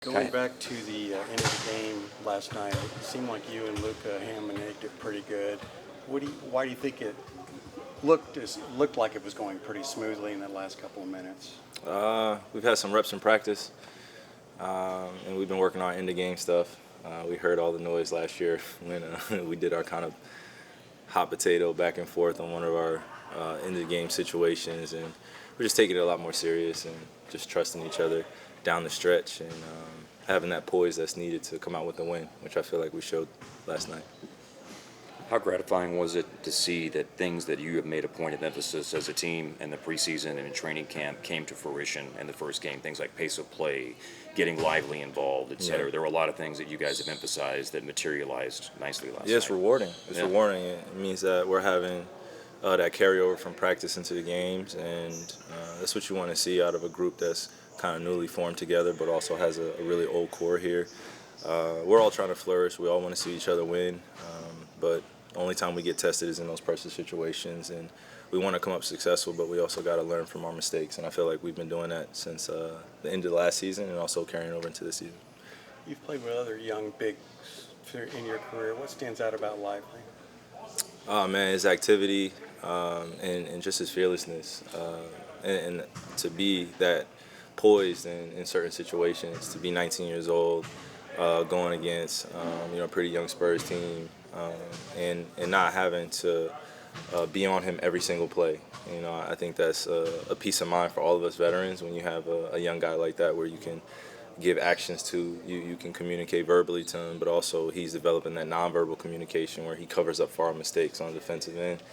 Going back to the end of the game last night, it seemed like you and Luka ham and egged it pretty good. Why do you think it looked like it was going pretty smoothly in that last couple of minutes? We've had some reps in practice, and we've been working on end-of-game stuff. We heard all the noise last year when we did our kind of hot potato back and forth on one of our end-of-game situations, and we're just taking it a lot more serious and just trusting each other down the stretch and having that poise that's needed to come out with a win, which I feel like we showed last night. How gratifying was it to see that things that you have made a point of emphasis as a team in the preseason and in training camp came to fruition in the first game? Things like pace of play, getting lively involved, et cetera. Yeah. There were a lot of things that you guys have emphasized that materialized nicely last night. Yeah, it's rewarding. It's Yeah. rewarding. It means that we're having that carryover from practice into the games, and that's what you want to see out of a group that's kind of newly formed together, but also has a really old core here. We're all trying to flourish. We all want to see each other win, but the only time we get tested is in those pressure situations, and we want to come up successful, but we also got to learn from our mistakes, and I feel like we've been doing that since the end of last season and also carrying over into this season. You've played with other young bigs in your career. What stands out about Lively? Oh man, his activity and just his fearlessness, and to be that poised in certain situations, to be 19 years old, going against a pretty young Spurs team, and not having to be on him every single play. I think that's a peace of mind for all of us veterans when you have a young guy like that where you can give actions to, you can communicate verbally to him, but also he's developing that nonverbal communication where he covers up for our mistakes on the defensive end.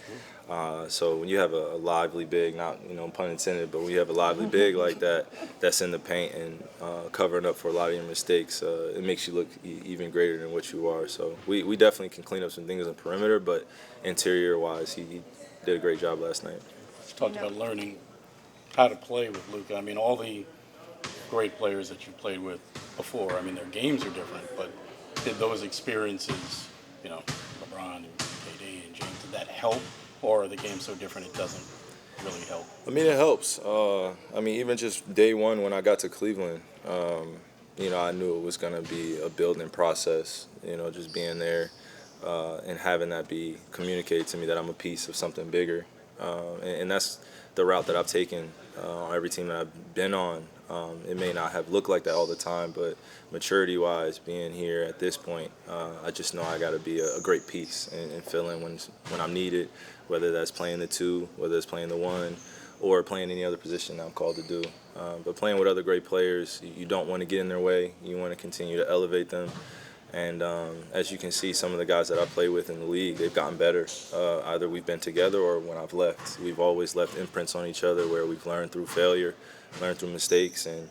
So when you have a lively big, not pun intended, but when you have a lively big like that, that's in the paint and covering up for a lot of your mistakes, it makes you look even greater than what you are. So we definitely can clean up some things on the perimeter, but interior-wise, he did a great job last night. You talked about learning how to play with Luka. I mean, all the great players that you played with before, I mean, their games are different, but did those experiences, LeBron and KD and James, did that help? Or are the games so different it doesn't really help? I mean, it helps. Even just day one when I got to Cleveland, I knew it was going to be a building process, just being there and having that be communicated to me that I'm a piece of something bigger. And that's the route that I've taken on every team that I've been on. It may not have looked like that all the time, but maturity-wise, being here at this point, I just know I got to be a great piece and fill in when I'm needed, whether that's playing the two, whether it's playing the one, or playing any other position that I'm called to do. But playing with other great players, you don't want to get in their way. You want to continue to elevate them. And as you can see, some of the guys that I play with in the league, they've gotten better. Either we've been together or when I've left. We've always left imprints on each other where we've learned through failure, learned through mistakes. And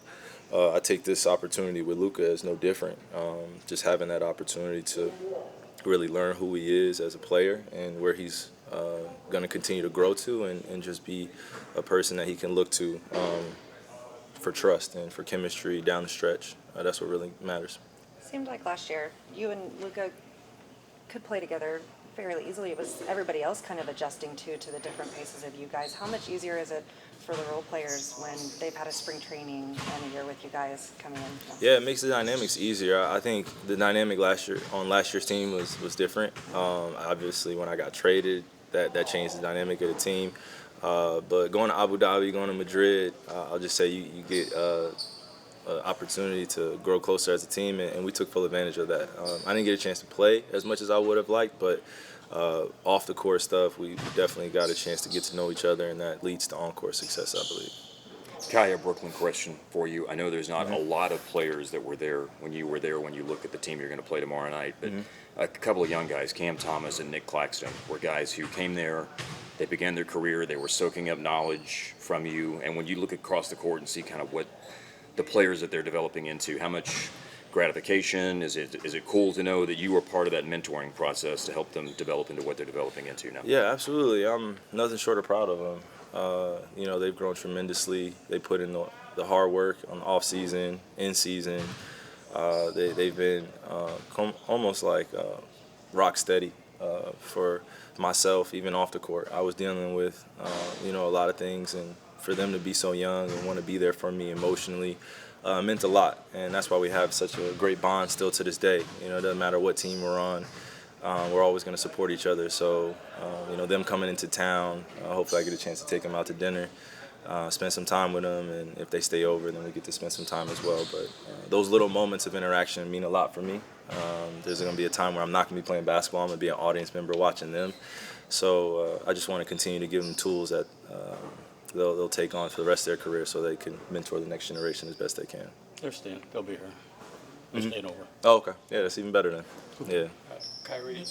I take this opportunity with Luka as no different. Just having that opportunity to really learn who he is as a player and where he's going to continue to grow to and just be a person that he can look to for trust and for chemistry down the stretch. That's what really matters. Seemed like last year you and Luka could play together fairly easily. It was everybody else kind of adjusting to the different paces of you guys. How much easier is it for the role players when they've had a spring training and a year with you guys coming in? Yeah, it makes the dynamics easier. I think the dynamic last year's team was different. Obviously, when I got traded, that changed the dynamic of the team. But going to Abu Dhabi, going to Madrid, I'll just say you get opportunity to grow closer as a team, and we took full advantage of that. I didn't get a chance to play as much as I would have liked, but off the court stuff, we definitely got a chance to get to know each other, and that leads to on-court success, I believe. Kai, a Brooklyn question for you. I know there's not a lot of players that were there when you look at the team you're going to play tomorrow night, but a couple of young guys, Cam Thomas and Nick Claxton, were guys who came there. They began their career. They were soaking up knowledge from you, and when you look across the court and see kind of what the players that they're developing into, how much gratification is it cool to know that you were part of that mentoring process to help them develop into what they're developing into now? Yeah, absolutely. I'm nothing short of proud of them. They've grown tremendously. They put in the hard work on the off season, in season. They've been almost like rock steady for myself, even off the court. I was dealing with a lot of things, and for them to be so young and want to be there for me emotionally, meant a lot, and that's why we have such a great bond still to this day. You know, it doesn't matter what team we're on. We're always going to support each other. So, you know, them coming into town, hopefully I get a chance to take them out to dinner, spend some time with them, and if they stay over, then we get to spend some time as well. But those little moments of interaction mean a lot for me. There's going to be a time where I'm not going to be playing basketball. I'm going to be an audience member watching them. So I just want to continue to give them tools that they'll take on for the rest of their career so they can mentor the next generation as best they can. They're staying. They'll be here. They're staying over. Oh, okay. Yeah, that's even better then. Yeah. Kyrie,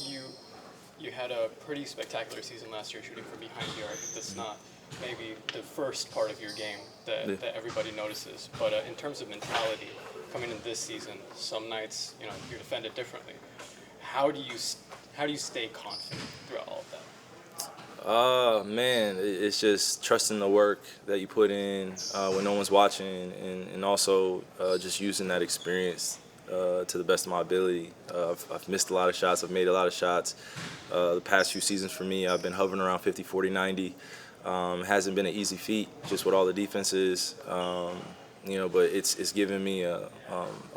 you had a pretty spectacular season last year shooting from behind the arc. That's not maybe the first part of your game that everybody notices. But in terms of mentality, coming in this season, some nights you defend it differently. How do you stay confident throughout all of that? Man, it's just trusting the work that you put in when no one's watching, and also just using that experience to the best of my ability. I've missed a lot of shots. I've made a lot of shots. The past few seasons for me, I've been hovering around 50, 40, 90. Hasn't been an easy feat just with all the defenses, but it's given me a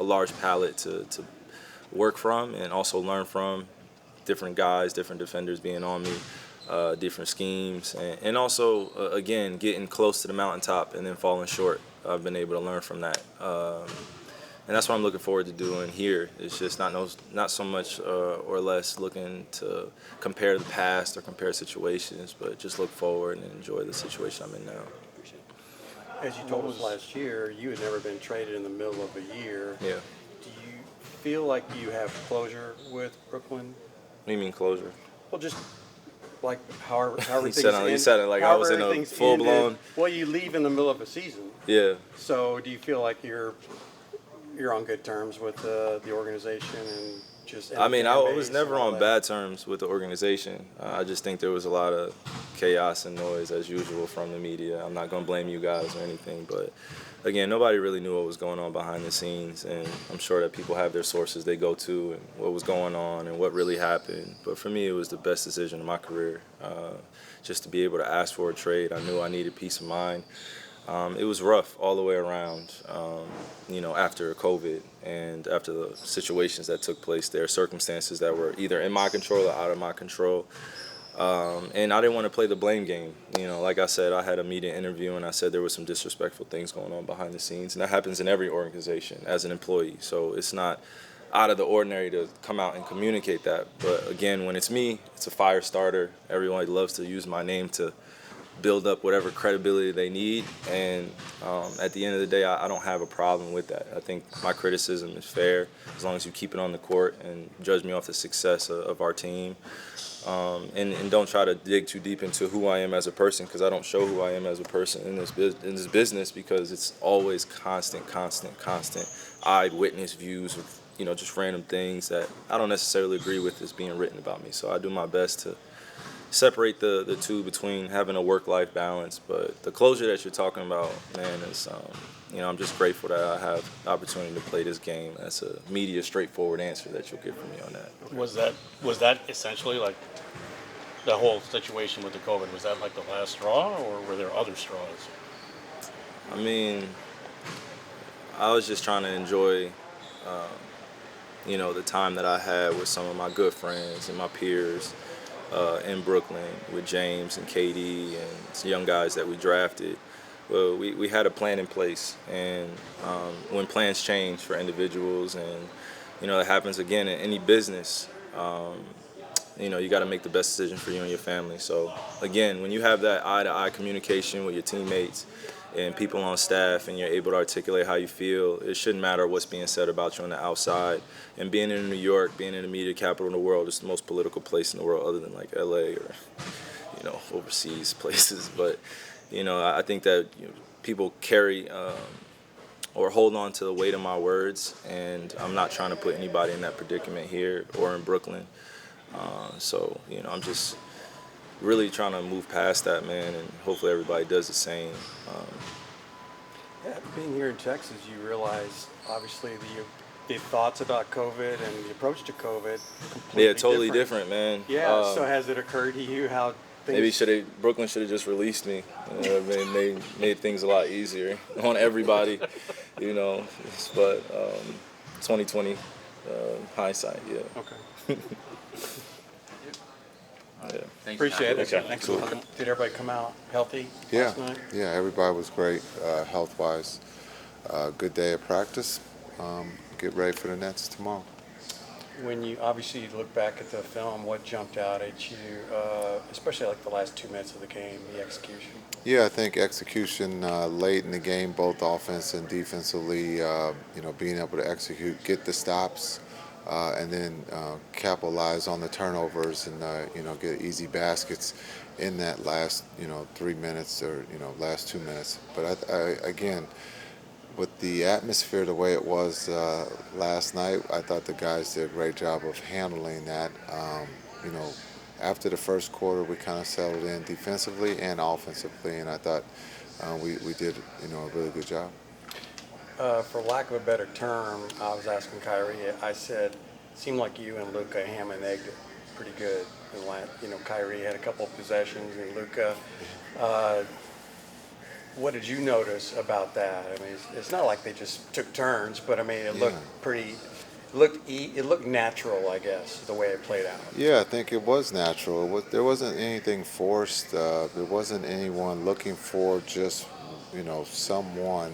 large palette to work from and also learn from different guys, different defenders being on me. Different schemes, and also, again, getting close to the mountaintop and then falling short. I've been able to learn from that. And that's what I'm looking forward to doing here. It's just not so much or less looking to compare the past or compare situations, but just look forward and enjoy the situation I'm in now. As you told us last year, you had never been traded in the middle of a year. Yeah. Do you feel like you have closure with Brooklyn? What do you mean closure? Well, just like how everything's You said it like I was in a full-blown... Well, you leave in the middle of a season. Yeah. So do you feel like you're on good terms with the organization and just... I mean, I was never on bad terms with the organization. I just think there was a lot of chaos and noise as usual from the media. I'm not going to blame you guys or anything, but again, nobody really knew what was going on behind the scenes, and I'm sure that people have their sources they go to and what was going on and what really happened. But for me, it was the best decision of my career, just to be able to ask for a trade. I knew I needed peace of mind. It was rough all the way around, after COVID and after the situations that took place there, circumstances that were either in my control or out of my control. And I didn't want to play the blame game. Like I said, I had a media interview and I said there were some disrespectful things going on behind the scenes. And that happens in every organization as an employee. So it's not out of the ordinary to come out and communicate that. But again, when it's me, it's a fire starter. Everyone loves to use my name to build up whatever credibility they need. And at the end of the day, I don't have a problem with that. I think my criticism is fair as long as you keep it on the court and judge me off the success of our team. And don't try to dig too deep into who I am as a person, because I don't show who I am as a person in this business, because it's always constant eyewitness views of just random things that I don't necessarily agree with is being written about me. So I do my best to separate the two between having a work-life balance. But the closure that you're talking about, man, is I'm just grateful that I have the opportunity to play this game. That's a media straightforward answer that you'll get from me on that. Was that essentially like the whole situation with the COVID? Was that like the last straw, or were there other straws? I mean, I was just trying to enjoy, the time that I had with some of my good friends and my peers in Brooklyn with James and KD and some young guys that we drafted. Well, we had a plan in place, and when plans change for individuals, and that happens again in any business, you got to make the best decision for you and your family. So again, when you have that eye-to-eye communication with your teammates and people on staff, and you're able to articulate how you feel, it shouldn't matter what's being said about you on the outside. And being in New York, being in the media capital of the world, it's the most political place in the world, other than like LA or overseas places. But I think that people carry or hold on to the weight of my words, and I'm not trying to put anybody in that predicament here or in Brooklyn. So I'm just really trying to move past that, man, and hopefully everybody does the same. Being here in Texas, you realize obviously the thoughts about COVID and the approach to COVID completely totally different, man. Yeah. So has it occurred to you how things... Maybe Brooklyn should have just released me. Made things a lot easier on everybody. you know. But 2020 hindsight, yeah. Okay. Yeah. Appreciate it. Okay. Thanks a lot. Did everybody come out healthy Yeah, last night? yeah, everybody was great health-wise. Good day of practice. Get ready for the Nets tomorrow. When you obviously look back at the film, what jumped out at you, especially like the last 2 minutes of the game, the execution? Yeah, I think execution late in the game, both offense and defensively, being able to execute, get the stops, and then capitalize on the turnovers and, get easy baskets in that last, 3 minutes or, last 2 minutes. But again, with the atmosphere the way it was last night, I thought the guys did a great job of handling that. After the first quarter, we kind of settled in defensively and offensively, and I thought we did, a really good job. For lack of a better term, I was asking Kyrie. I said, seemed like you and Luca ham and egged it pretty good. Kyrie had a couple of possessions, and Luca. What did you notice about that? I mean, it's not like they just took turns, but I mean, it looked pretty. It looked natural, I guess, the way it played out. Yeah, I think it was natural. There wasn't anything forced. There wasn't anyone looking for just, someone.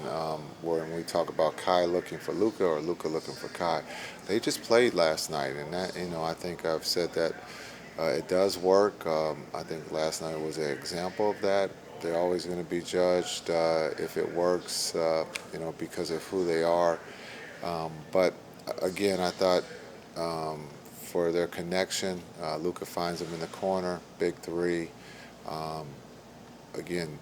When we talk about Kai looking for Luca or Luca looking for Kai, they just played last night, and that, I think I've said that it does work. I think last night was an example of that. They're always going to be judged if it works, because of who they are. But again, I thought for their connection, Luka finds him in the corner, big three. Again,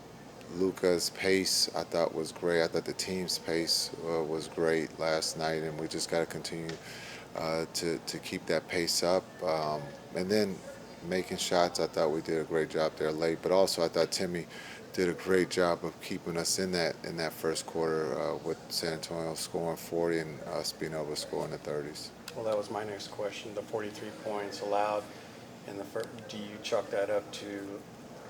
Luka's pace I thought was great. I thought the team's pace was great last night, and we just got to continue to keep that pace up. And then making shots, I thought we did a great job there late. But also, I thought Timmy did a great job of keeping us in that first quarter with San Antonio scoring 40 and us being able to score in the 30s. Well, that was my next question. The 43 points allowed in the first. Do you chalk that up to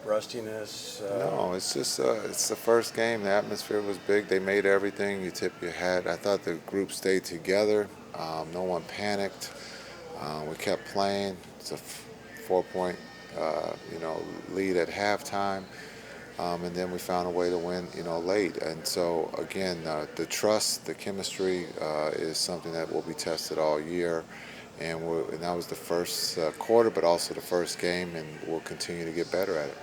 rustiness? No, it's just it's the first game. The atmosphere was big. They made everything. You tip your hat. I thought the group stayed together. No one panicked. We kept playing. It's a 4-point, lead at halftime. And then we found a way to win, late. And so, again, the trust, the chemistry is something that will be tested all year. And that was the first quarter, but also the first game, and we'll continue to get better at it.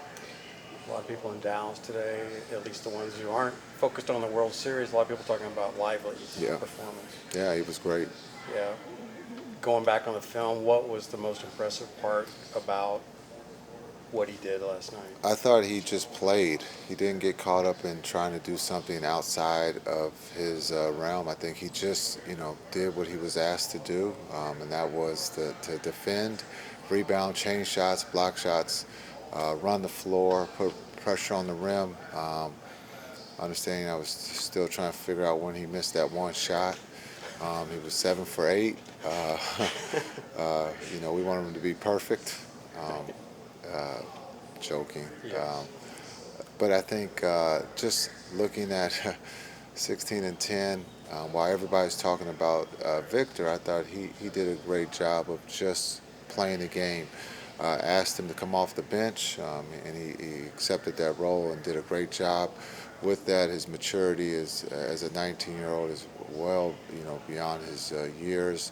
A lot of people in Dallas today, at least the ones who aren't focused on the World Series, a lot of people talking about Lively's performance. Yeah, he was great. Yeah. Going back on the film, what was the most impressive part about what he did last night? I thought he just played. He didn't get caught up in trying to do something outside of his realm. I think he just, did what he was asked to do, and that was to defend, rebound, change shots, block shots, run the floor, put pressure on the rim. Understanding I was still trying to figure out when he missed that one shot. He was 7 for 8. We wanted him to be perfect. Joking. But I think just looking at 16 and 10, while everybody's talking about Victor, I thought he did a great job of just playing the game. Asked him to come off the bench, and he accepted that role and did a great job with that. His maturity as a 19-year-old is well, beyond his years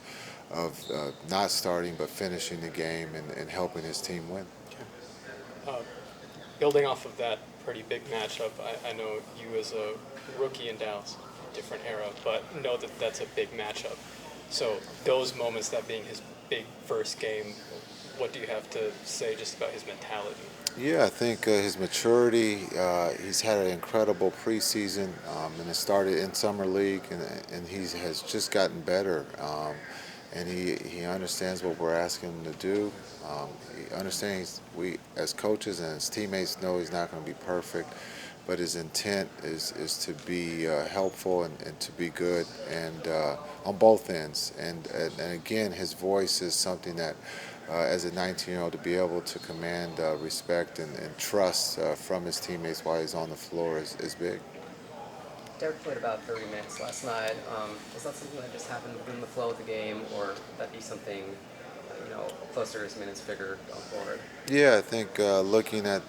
of not starting but finishing the game and helping his team win. Building off of that pretty big matchup, I know you as a rookie in Dallas, different era, but know that that's a big matchup. So those moments, that being his big first game, what do you have to say just about his mentality? Yeah, I think his maturity, he's had an incredible preseason, and it started in Summer League, and he has just gotten better. And he understands what we're asking him to do. He understands we, as coaches and as teammates, know he's not going to be perfect, but his intent is to be helpful and to be good, and on both ends. And again, his voice is something that, as a 19-year-old, to be able to command respect and trust from his teammates while he's on the floor is big. Derek played about 30 minutes last night. Was that something that just happened within the flow of the game, or would that be something, closer to his minutes figure going forward? Yeah, I think looking at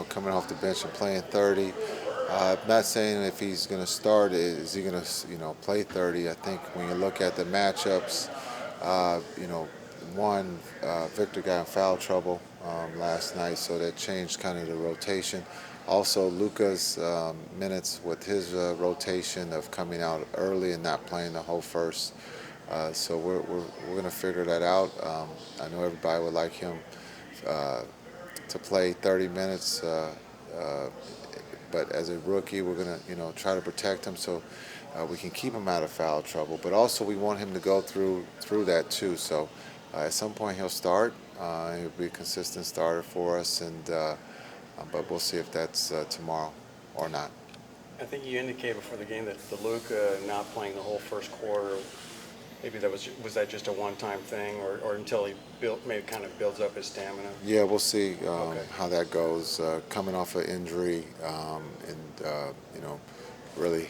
coming off the bench and playing 30. I'm not saying if he's going to start, is he going to play 30. I think when you look at the matchups, uh, you know, Victor got in foul trouble last night, so that changed kind of the rotation. Also, Luka's minutes with his rotation of coming out early and not playing the whole first. So we're going to figure that out. I know everybody would like him to play 30 minutes, but as a rookie, we're going to try to protect him so we can keep him out of foul trouble. But also, we want him to go through that too. So at some point, he'll start. He'll be a consistent starter for us, but we'll see if that's tomorrow or not. I think you indicated before the game that the Luka not playing the whole first quarter, maybe was that just a one-time thing, or until he maybe kind of builds up his stamina? Yeah, we'll see Okay. how that goes. Coming off an injury and really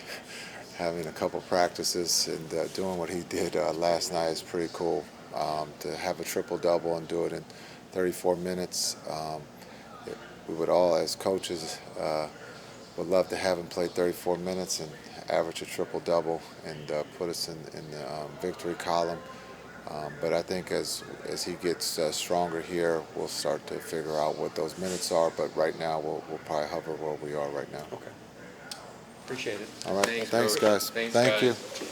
having a couple practices and doing what he did last night is pretty cool. To have a triple-double and do it in 34 minutes. We would all, as coaches, would love to have him play 34 minutes and average a triple-double and put us in the victory column. But I think as he gets stronger here, we'll start to figure out what those minutes are. But right now, we'll probably hover where we are right now. Okay. Appreciate it. All right. Thanks Coach. guys. Thanks, Thank guys. you.